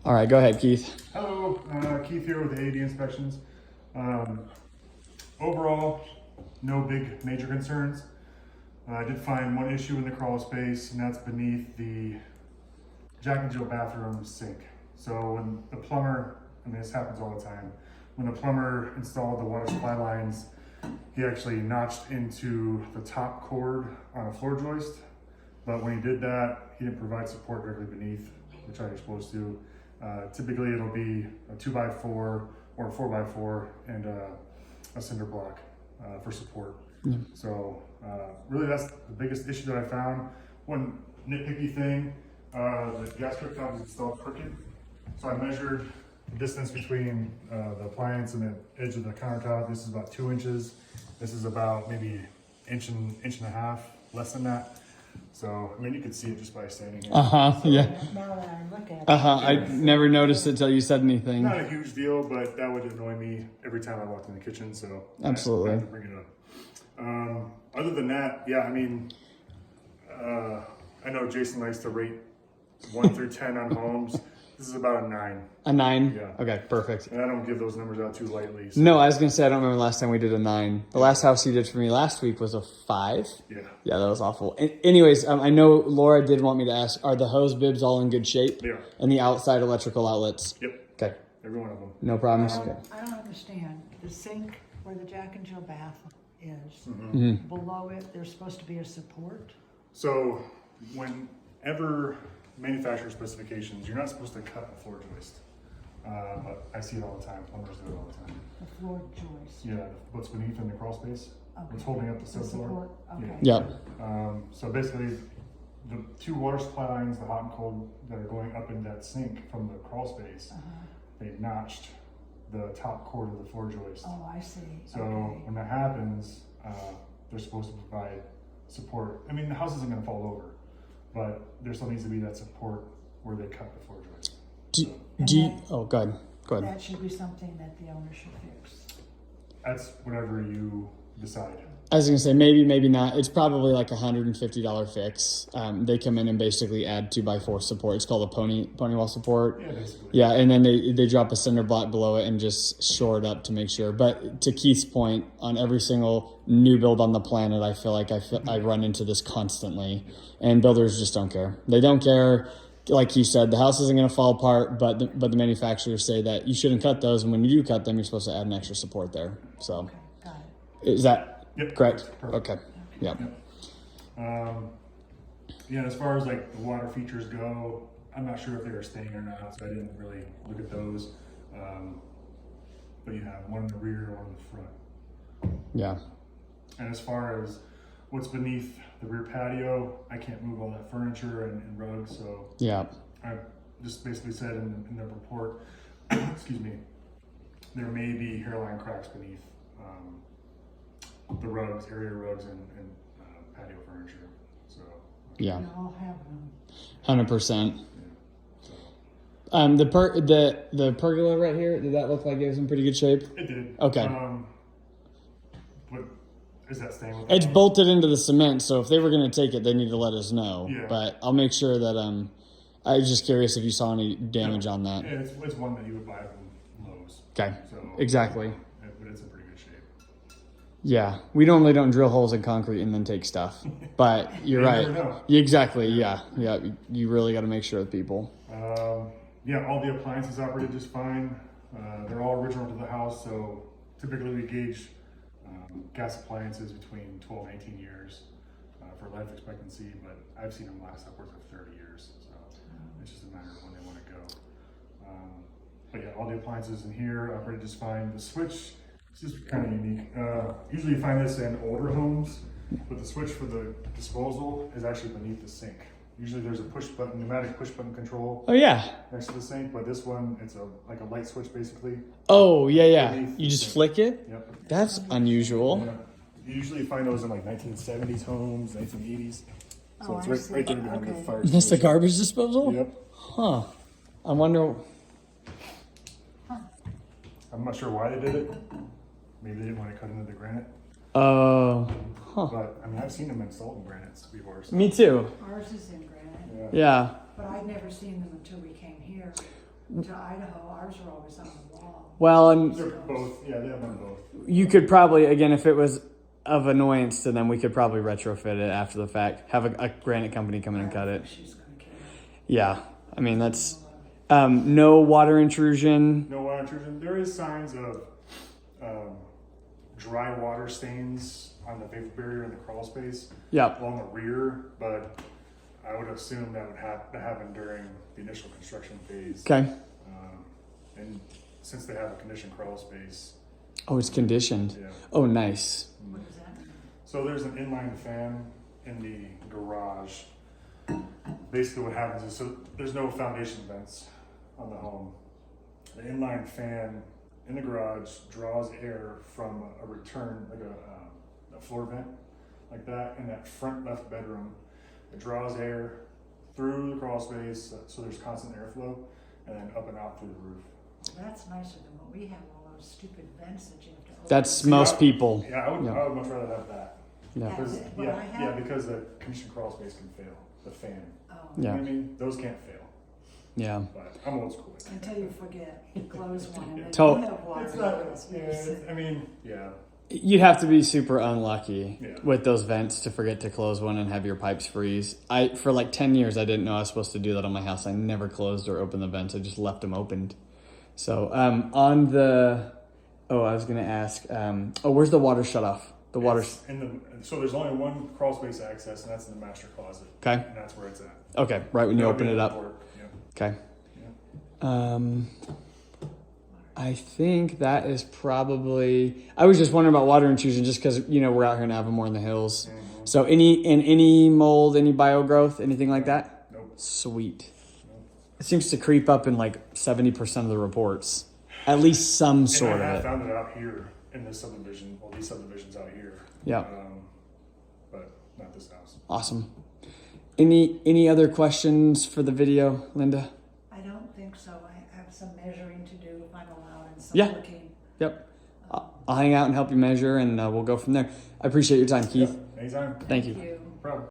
All right, go ahead, Keith. Hello, Keith here with the AD Inspections. Overall, no big major concerns. I did find one issue in the crawl space, and that's beneath the Jack and Jill bathroom sink. So when the plumber, I mean this happens all the time, when the plumber installed the water supply lines, he actually notched into the top cord on a floor joist. But when he did that, he didn't provide support directly beneath, which you're supposed to. Typically it'll be a 2x4 or a 4x4 and a cinder block for support. Yeah. So really that's the biggest issue that I found. One nitpicky thing, the gas cooktop is installed crooked. So I measured the distance between the appliance and the edge of the countertop. This is about 2 inches. This is about maybe inch and a half, less than that. So, I mean, you could see it just by standing here. Yeah. Now that I look at it. I never noticed it till you said anything. Not a huge deal, but that would annoy me every time I walked in the kitchen, so Absolutely. I have to bring it up. Other than that, yeah, I mean, I know Jason likes to rate 1 through 10 on homes. This is about a 9. A 9? Yeah. Okay, perfect. And I don't give those numbers out too lightly. So. No, I was going to say, I don't remember the last time we did a 9. The last house you did for me last week was a 5. Yeah. Yeah, that was awful. Anyways, I know Laura did want me to ask, are the hose bibs all in good shape? They are. And the outside electrical outlets? Yep. Okay, Every one of them. no problems. I don't understand. The sink where the Jack and Jill bath is, Mm-hmm. below it, there's supposed to be a support. So, whenever manufacturer specifications, you're not supposed to cut a floor joist. But I see it all the time. Plumbers do it all the time. The floor joist. Yeah, what's beneath in the crawl space, what's holding up the The subfloor. support, okay. Yep. So basically, the 2 water supply lines, the hot and cold, that are going up in that sink from the crawl space, they notched the top cord of the floor joist. Oh, I see. So Okay. when that happens, they're supposed to provide support. I mean, the house isn't going to fall over, but there still needs to be that support where they cut the floor joist. Do you, oh, go ahead. Go ahead. That should be something that the owner should fix. That's whatever you decide. I was gonna say maybe not. It's probably like $150 fix. They come in and basically add 2x4 support. It's called a pony wall support. Yeah, basically. Yeah, and then they drop a cinder block below it and just shore it up to make sure. But to Keith's point, on every single new build on the planet, I feel like I run into this constantly, and builders just don't care. They don't care. Like you said, the house isn't going to fall apart, but the manufacturers say that you shouldn't cut those, and when you do cut them, you're supposed to add an extra support there. So, Okay, got it. is that Yep, correct? perfect. Okay. Yeah. Yeah, as far as like the water features go, I'm not sure if they were staying or not, so I didn't really look at those. But you have one in the rear, one in the front. Yeah. And as far as what's beneath the rear patio, I can't move all that furniture and rugs, so Yeah. I just basically said in the report, excuse me, there may be hairline cracks beneath the rugs, area rugs, and patio furniture. So Yeah. We all have them. 100%. yeah. So The pergola right here, did that look like it was in pretty good shape? it did. Okay. What is that staying with? It's bolted into the cement, so if they were going to take it, they need to let us know. Yeah. But I'll make sure that I was just curious if you saw any damage on that. Yeah, it's one that you would buy from Lowe's. Okay. So Exactly. but it's in pretty good shape. Yeah, we normally don't drill holes in concrete and then take stuff, but you're You right. never know. Exactly. Yeah. You really got to make sure with people. Yeah, all the appliances operated just fine. They're all original to the house, so typically we gauge gas appliances between 12 and 18 years for life expectancy, but I've seen them last upwards of 30 years, so it's just a matter of when they want to go. But yeah, all the appliances in here operated just fine. The switch is just kind of unique. Usually you find this in older homes, but the switch for the disposal is actually beneath the sink. Usually there's a push button, pneumatic push button control Oh yeah. next to the sink, but this one, it's like a light switch basically. Oh yeah. Beneath You the just sink. flick it. Yep. That's unusual. Yeah. You usually find those in like 1970s homes, 1980s. So Oh, it's I right, see. right there behind the Okay. fire. Is this the extinguisher. garbage disposal? Yep. Huh. I wonder. I'm not sure why they did it. Maybe they didn't want to cut into the granite. Oh. Huh. But I mean, I've seen them installed in granites before. So, Me too. Ours is in granite, yeah. Yeah. but I'd never seen them until we came here. to Idaho, ours are always on the wall. Well, and They're both, yeah, they have them both. you could probably, again, if it was of annoyance to them, we could probably retrofit it after the fact. Have a granite company come in and cut it. She's gonna kill it. Yeah, I mean that's no water intrusion. No water intrusion. There is signs of dry water stains on the vapor barrier in the crawl space Yep. along the rear, but I would assume that would have to happen during the initial construction phase. Okay. And since they have a conditioned crawl space, Oh, it's conditioned. yeah. Oh, nice. What does that mean? So there's an inline fan in the garage. Basically what happens is, so there's no foundation vents on the home. The inline fan in the garage draws air from a return, like a floor vent, like that, in that front left bedroom. It draws air through the crawl space, so there's constant airflow, and then up and out through the roof. Well, that's nicer than what we have, all those stupid vents that you have to open. That's most people. Yeah, I would Yeah. much rather have that. Yeah. Yeah. Because, What I have- because the conditioned crawl space can fail, the fan. Oh, You know Yeah. what I mean? Those can't fail, Yeah. but I'm old school. until you forget, you close one and then To- you have water. It's not, in those yeah, vents. I mean, yeah. You'd have to be super unlucky Yeah. with those vents to forget to close one and have your pipes freeze. For like 10 years, I didn't know I was supposed to do that on my house. I never closed or opened the vents. I just left them opened. So on the, I was going to ask, where's the water shut off? The water. It's in the, so there's only one crawl space access, and that's in the master closet. Okay. And that's where it's at. Okay. Right when you That'll open be it the up. port, yeah. Okay. Yeah. I think that is probably. I was just wondering about water intrusion, just because we're out here in Avamore in the hills. Mhm. So any mold, any biogrowth, anything like that? Nope. Sweet. Nope. It seems to creep up in like 70% of the reports. At least some sort And I of have it. found it out here in this subdivision, well, these subdivisions out here. Yeah. But not this house. Awesome. Any other questions for the video, Linda? I don't think so. I have some measuring to do if I'm allowed and some Yeah. looking. Yep. I'll hang out and help you measure, and we'll go from there. I appreciate your time, Keith. Anytime. Thank you. You. No problem.